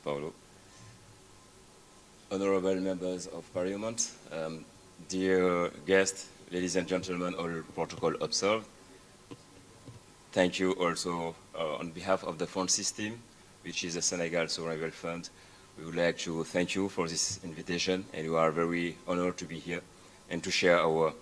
Paulo. Honorable members of Parliament, dear guests, ladies and gentlemen, all protocol observed. Thank you also on behalf of the FONSIS team, which is a Senegal sovereign wealth fund. We would like to thank you for this invitation, and we are very honored to be here and to share our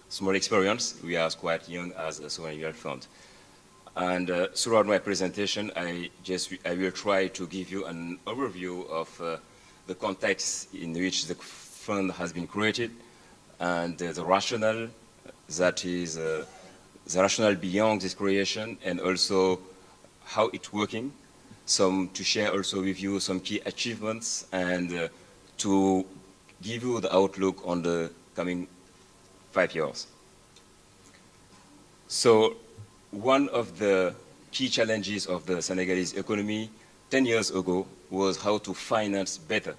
small experience. We are quite young as a sovereign wealth fund. And throughout my presentation, I will try to give you an overview of the context in which the fund has been created and the rationale that is the rationale beyond this creation, and also how it's working. To share also with you some key achievements and to give you the outlook on the coming 5 years. So one of the key challenges of the Senegalese economy 10 years ago was how to finance better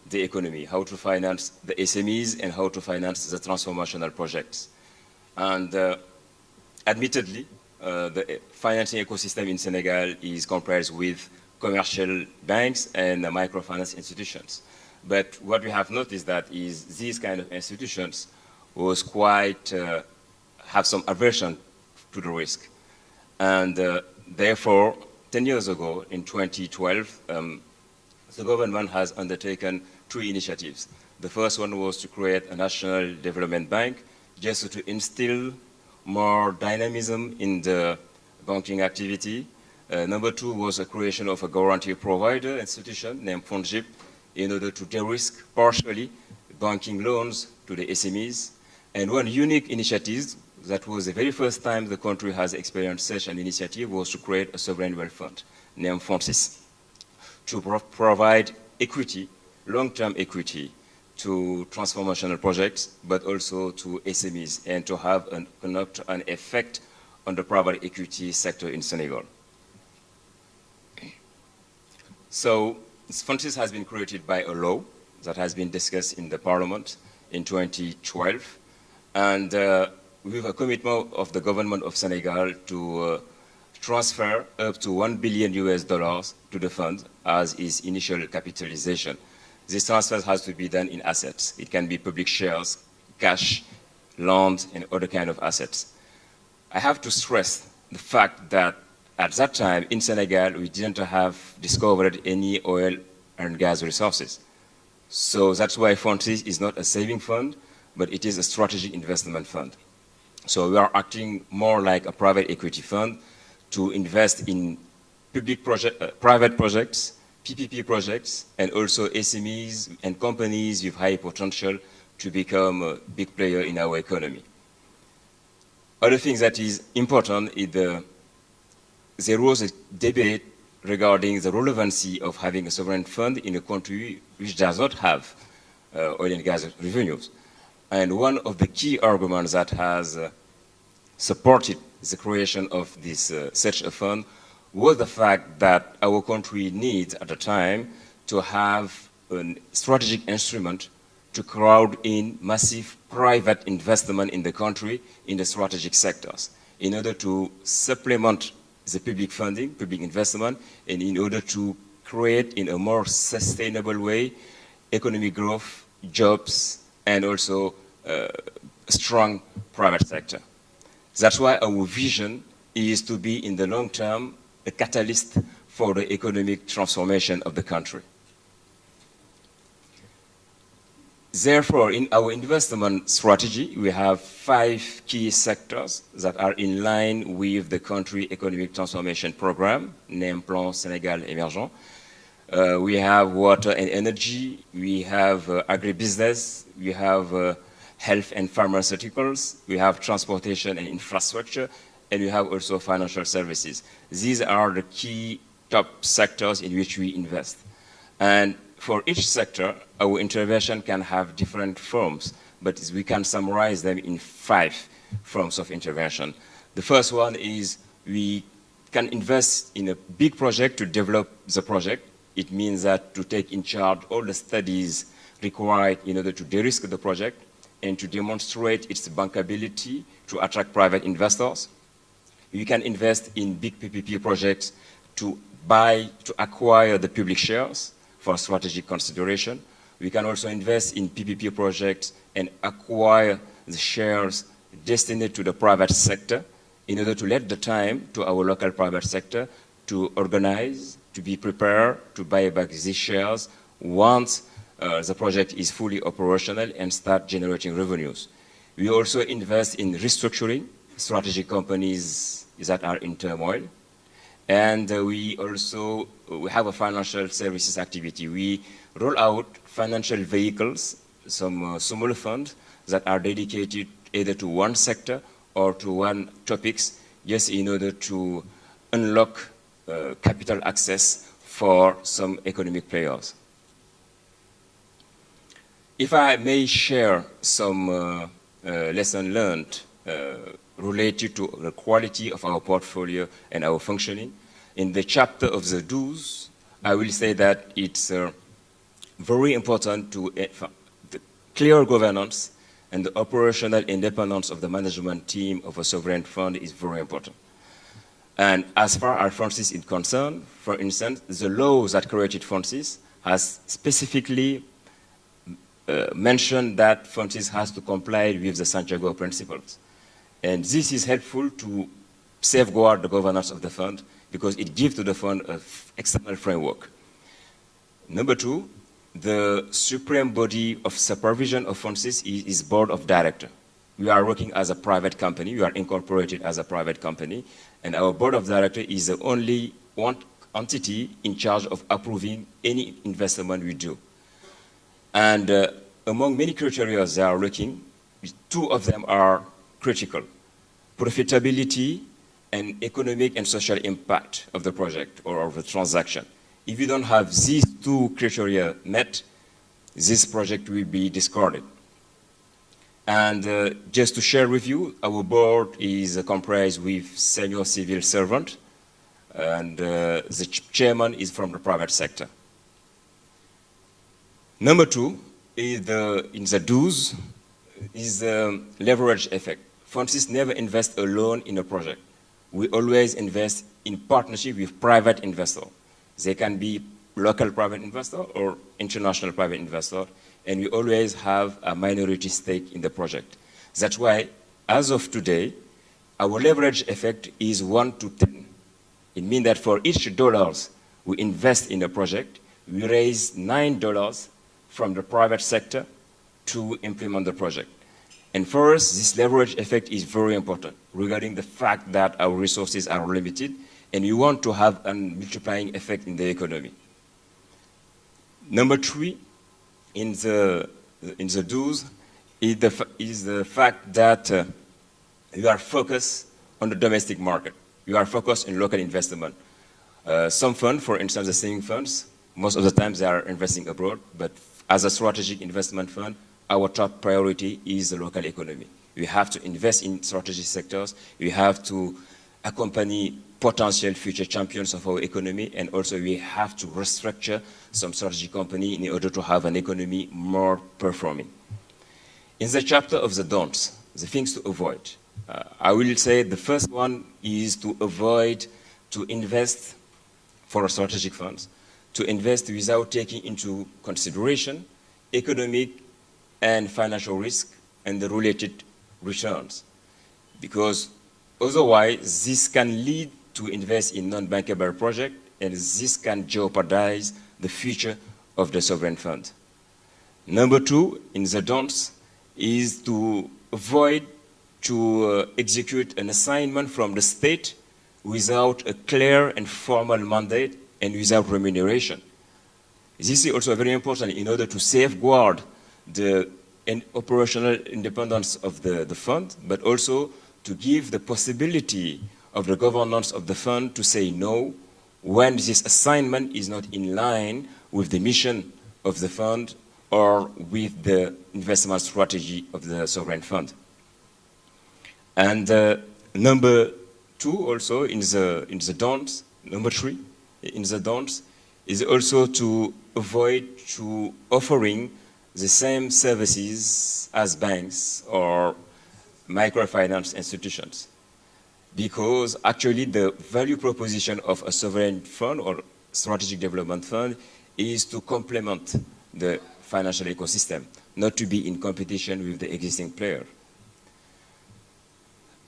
the economy, how to finance the SMEs and how to finance the transformational projects. And admittedly, the financing ecosystem in Senegal is comprised with commercial banks and microfinance institutions. But what we have noticed that is these kind of institutions was quite, have some aversion to the risk. And therefore, 10 years ago, in 2012, the government has undertaken 3 initiatives. The first one was to create a national development bank, just to instill more dynamism in the banking activity. Number 2 was a creation of a guarantee provider institution named FONSIS in order to de-risk partially banking loans to the SMEs. And one unique initiative that was the very first time the country has experienced such an initiative was to create a sovereign wealth fund named FONSIS to provide equity, long-term equity to transformational projects, but also to SMEs, and to have an effect on the private equity sector in Senegal. So FONSIS has been created by a law that has been discussed in the Parliament in 2012, and with a commitment of the government of Senegal to transfer up to $1 billion to the fund as its initial capitalization. This transfer has to be done in assets. It can be public shares, cash, loans, and other kind of assets. I have to stress the fact that at that time in Senegal, we didn't have discovered any oil and gas resources. So that's why FONSIS is not a saving fund, but it is a strategic investment fund. So we are acting more like a private equity fund to invest in private projects, PPP projects, and also SMEs and companies with high potential to become a big player in our economy. Other things that is important is there was a debate regarding the relevancy of having a sovereign fund in a country which does not have oil and gas revenues. And one of the key arguments that has supported the creation of this such a fund was the fact that our country needs at the time to have a strategic instrument to crowd in massive private investment in the country in the strategic sectors in order to supplement the public funding, public investment, and in order to create in a more sustainable way economic growth, jobs, and also a strong private sector. That's why our vision is to be in the long term a catalyst for the economic transformation of the country. Therefore, in our investment strategy, we have 5 key sectors that are in line with the country economic transformation program, named Plan Sénégal Émergent. We have water and energy, we have agribusiness, we have health and pharmaceuticals, we have transportation and infrastructure, and we have also financial services. These are the key top sectors in which we invest. And for each sector, our intervention can have different forms, but we can summarize them in 5 forms of intervention. The first one is we can invest in a big project to develop the project. It means that to take in charge all the studies required in order to de-risk the project and to demonstrate its bankability to attract private investors. We can invest in big PPP projects to to acquire the public shares for strategic consideration. We can also invest in PPP projects and acquire the shares destined to the private sector in order to let the time to our local private sector to organize, to be prepared to buy back these shares once the project is fully operational and start generating revenues. We also invest in restructuring strategic companies that are in turmoil. And we have a financial services activity. We roll out financial vehicles, some small funds that are dedicated either to one sector or to one topics, just in order to unlock capital access for some economic players. If I may share some lesson learned related to the quality of our portfolio and our functioning. In the chapter of the do's, I will say that it's very important to the clear governance and the operational independence of the management team of a sovereign fund is very important. And as far as FONSIS is concerned, for instance, the laws that created FONSIS has specifically mentioned that FONSIS has to comply with the Santiago principles. And this is helpful to safeguard the governance of the fund because it gives to the fund an external framework. Number two, the supreme body of supervision of FONSIS is board of directors. We are working as a private company. We are incorporated as a private company. And our board of directors is the only one entity in charge of approving any investment we do. And among many criteria they are looking, two of them are critical: profitability and economic and social impact of the project or of the transaction. If you don't have these two criteria met, this project will be discarded. And just to share with you, our board is comprised with senior civil servant, and the chairman is from the private sector. Number two is in the do's is the leverage effect. FONSIS never invest alone in a project. We always invest in partnership with private investors. They can be local private investor or international private investor, and we always have a minority stake in the project. That's why, as of today, our leverage effect is 1 to 10. It means that for each $1 we invest in a project, we raise $9 from the private sector to implement the project. And for us, this leverage effect is very important regarding the fact that our resources are limited and we want to have a multiplying effect in the economy. Number three, in the do's, is the fact that you are focused on the domestic market. You are focused on local investment. Some funds, for instance, the saving funds, most of the time they are investing abroad, but as a strategic investment fund, our top priority is the local economy. We have to invest in strategic sectors. We have to accompany potential future champions of our economy, and also we have to restructure some strategic company in order to have an economy more performing. In the chapter of the don'ts, the things to avoid, I will say the first one is to avoid to invest for strategic funds, to invest without taking into consideration economic and financial risk and the related returns. Because otherwise, this can lead to invest in non-bankable projects, and this can jeopardize the future of the sovereign fund. Number two, in the don'ts, is to avoid to execute an assignment from the state without a clear and formal mandate and without remuneration. This is also very important in order to safeguard the operational independence of the fund, but also to give the possibility of the governance of the fund to say no when this assignment is not in line with the mission of the fund or with the investment strategy of the sovereign fund. And number two also in the don'ts, number three in the don'ts is also to avoid to offering the same services as banks or microfinance institutions. because actually the value proposition of a sovereign fund or strategic development fund is to complement the financial ecosystem, not to be in competition with the existing player.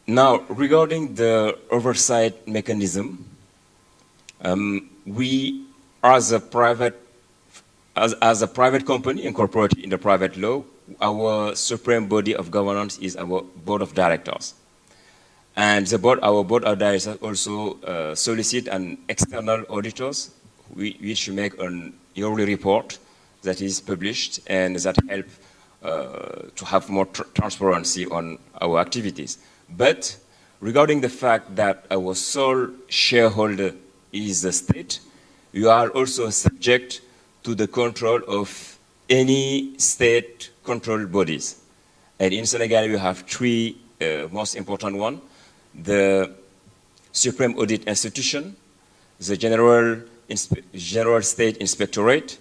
Now, regarding the oversight mechanism, we, as a private company incorporated in the private law, our supreme body of governance is our board of directors. And our board of directors also solicit an external auditors, which make an yearly report that is published and that help to have more transparency on our activities. But regarding the fact that our sole shareholder is the state, we are also subject to the control of any state-controlled bodies. And in Senegal, we have three most important ones: the Supreme Audit Institution, the General State Inspectorate,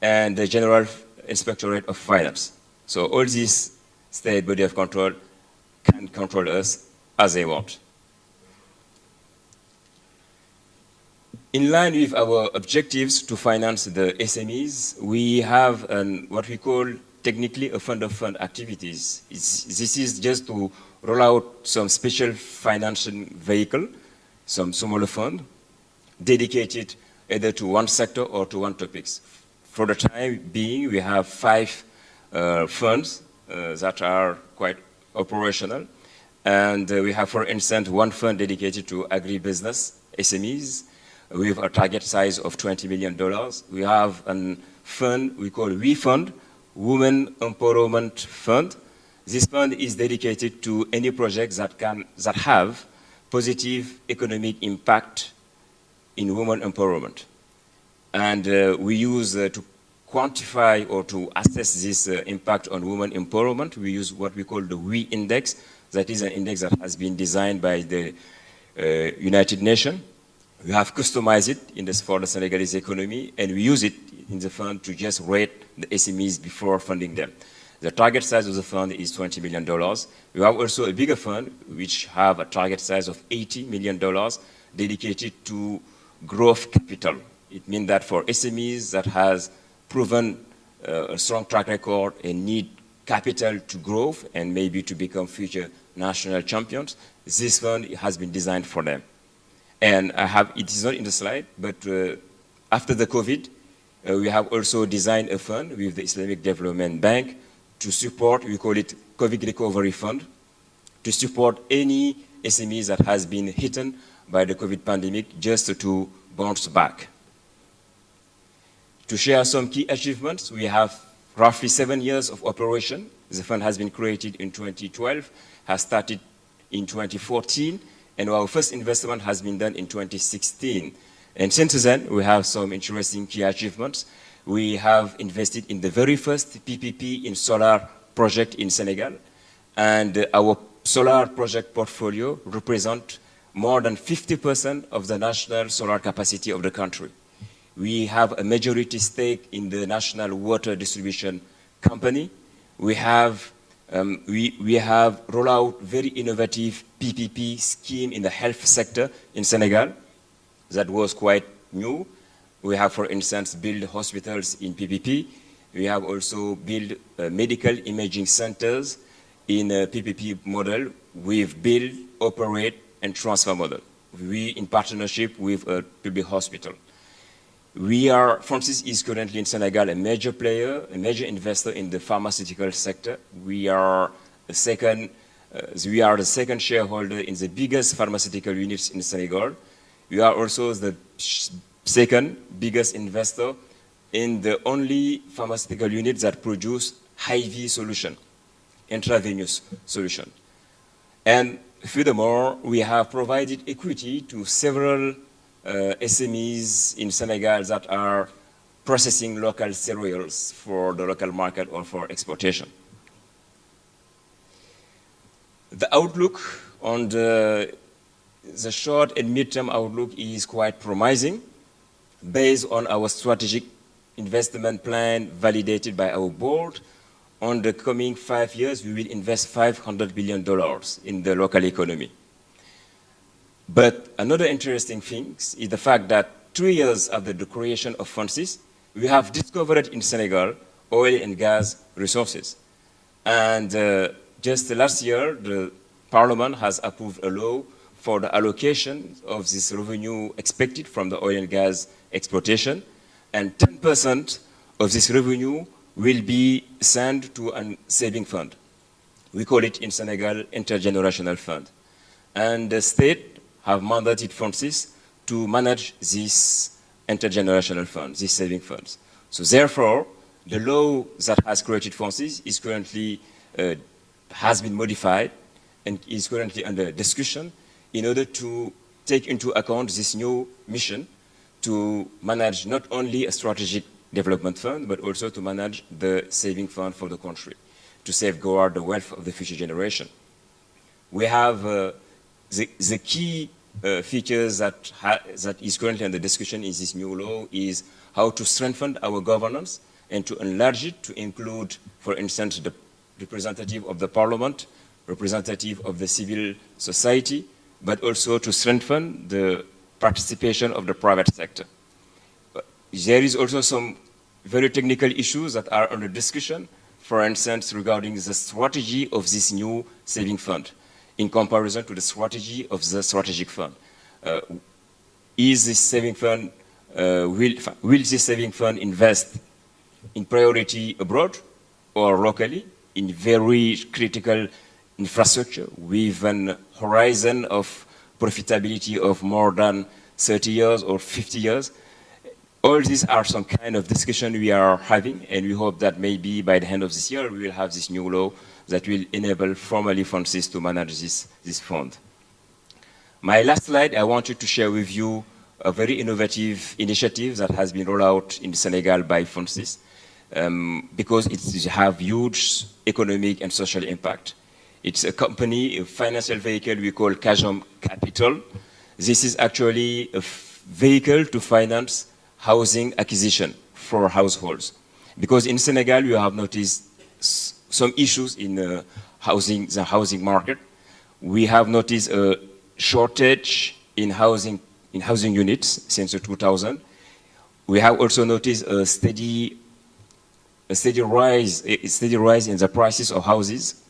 and the General Inspectorate of Finance. So all these state body of control can control us as they want. In line with our objectives to finance the SMEs, we have what we call technically a fund-of-fund activities. This is just to roll out some special financial vehicle, some smaller fund, dedicated either to one sector or to one topics. For the time being, we have 5 funds that are quite operational. And we have, for instance, one fund dedicated to agribusiness, SMEs, with a target size of $20 million. We have a fund we call WeFund, Women Empowerment Fund. This fund is dedicated to any projects that have positive economic impact in women empowerment. And we use to quantify or to assess this impact on women empowerment, we use what we call the WE index. That is an index that has been designed by the United Nations. We have customized it for the Senegalese economy, and we use it in the fund to just rate the SMEs before funding them. The target size of the fund is $20 million. We have also a bigger fund, which have a target size of $80 million dedicated to growth capital. It means that for SMEs that has proven a strong track record and need capital to grow and maybe to become future national champions, this fund has been designed for them. And it is not in the slide, but after the COVID, we have also designed a fund with the Islamic Development Bank to support, we call it COVID Recovery Fund, to support any SMEs that has been hit by the COVID pandemic just to bounce back. To share some key achievements, we have roughly 7 years of operation. The fund has been created in 2012, has started in 2014, and our first investment has been done in 2016. And since then, we have some interesting key achievements. We have invested in the very first PPP in solar project in Senegal, and our solar project portfolio represents more than 50% of the national solar capacity of the country. We have a majority stake in the National Water Distribution Company. We have rolled out very innovative PPP scheme in the health sector in Senegal that was quite new. We have, for instance, built hospitals in PPP. We have also built medical imaging centers in a PPP model with build, operate, and transfer model. We in partnership with a public hospital. FONSIS is currently in Senegal a major player, a major investor in the pharmaceutical sector. We are the second shareholder in the biggest pharmaceutical units in Senegal. We are also the second biggest investor in the only pharmaceutical unit that produce IV solution, intravenous solution. And furthermore, we have provided equity to several SMEs in Senegal that are processing local cereals for the local market or for exportation. The outlook on the short and mid-term outlook is quite promising. Based on our strategic investment plan validated by our board, on the coming 5 years, we will invest $500 billion in the local economy. But another interesting thing is the fact that 3 years after the creation of FONSIS, we have discovered in Senegal oil and gas resources. And just last year, the Parliament has approved a law for the allocation of this revenue expected from the oil and gas exploitation, and 10% of this revenue will be sent to a saving fund. We call it in Senegal intergenerational fund. And the state have mandated FONSIS to manage this intergenerational fund, these saving funds. So therefore, the law that has created FONSIS is currently, has been modified and is currently under discussion in order to take into account this new mission to manage not only a strategic development fund, but also to manage the saving fund for the country, to safeguard the wealth of the future generation. We have the key features that is currently under discussion in this new law is how to strengthen our governance and to enlarge it to include, for instance, the representative of the Parliament, representative of the civil society, but also to strengthen the participation of the private sector. There is also some very technical issues that are under discussion, for instance, regarding the strategy of this new saving fund in comparison to the strategy of the strategic fund. Is this saving fund, will this saving fund invest in priority abroad or locally in very critical infrastructure with an horizon of profitability of more than 30 years or 50 years? All these are some kind of discussion we are having, and we hope that maybe by the end of this year we will have this new law that will enable formally FONSIS to manage this fund. My last slide, I wanted to share with you a very innovative initiative that has been rolled out in Senegal by FONSIS because it has huge economic and social impact. It's a company, a financial vehicle we call Kajom Capital. This is actually a vehicle to finance housing acquisition for households. Because in Senegal, you have noticed some issues in the housing market. We have noticed a shortage in housing units since 2000. We have also noticed a steady rise in the prices of houses.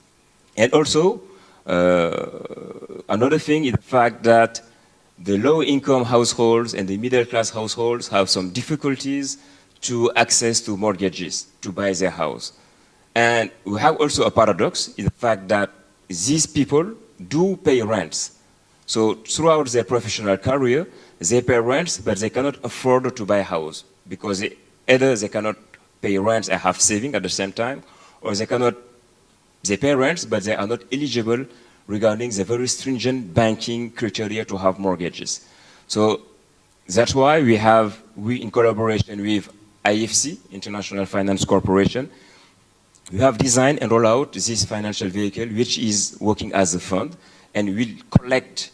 And also, another thing is the fact that the low-income households and the middle-class households have some difficulties to access to mortgages to buy their house. And we have also a paradox in the fact that these people do pay rents. So throughout their professional career, they pay rents, but they cannot afford to buy a house because either they cannot pay rents and have saving at the same time, or they pay rents, but they are not eligible regarding the very stringent banking criteria to have mortgages. So that's why we in collaboration with IFC, International Finance Corporation, we have designed and rolled out this financial vehicle, which is working as a fund, and will collect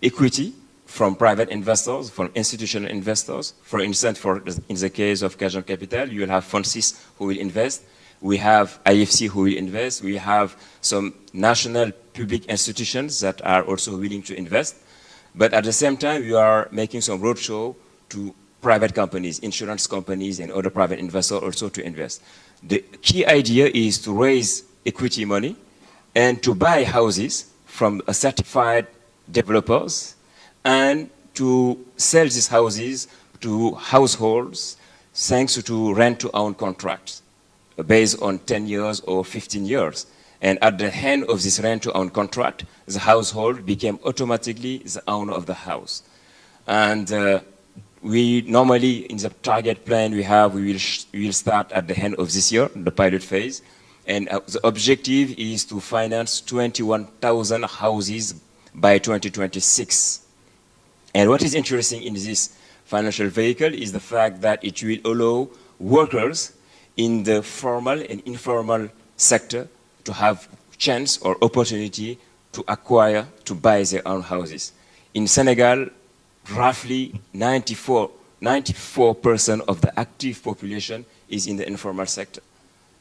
equity from private investors, from institutional investors. For instance, in the case of Kajom Capital, you will have FONSIS who will invest. We have IFC who will invest. We have some national public institutions that are also willing to invest. But at the same time, we are making some roadshow to private companies, insurance companies, and other private investors also to invest. The key idea is to raise equity money and to buy houses from certified developers and to sell these houses to households thanks to rent-to-own contracts based on 10 years or 15 years. And at the end of this rent-to-own contract, the household became automatically the owner of the house. And we normally, in the target plan we have, we will start at the end of this year, the pilot phase. And the objective is to finance 21,000 houses by 2026. And what is interesting in this financial vehicle is the fact that it will allow workers in the formal and informal sector to have chance or opportunity to acquire, to buy their own houses. In Senegal, roughly 94% of the active population is in the informal sector.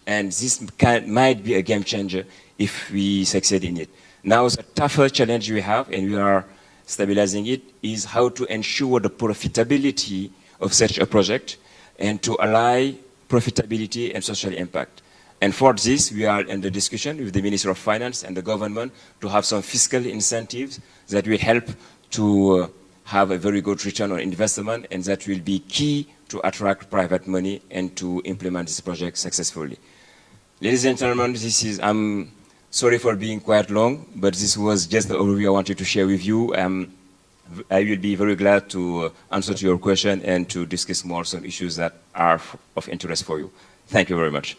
And this might be a game changer if we succeed in it. Now, the tougher challenge we have, and we are stabilizing it, is how to ensure the profitability of such a project and to ally profitability and social impact. And for this, we are in the discussion with the Minister of Finance and the government to have some fiscal incentives that will help to have a very good return on investment, and that will be key to attract private money and to implement this project successfully. Ladies and gentlemen, I'm sorry for being quite long, but this was just the overview I wanted to share with you. I will be very glad to answer to your question and to discuss more some issues that are of interest for you. Thank you very much.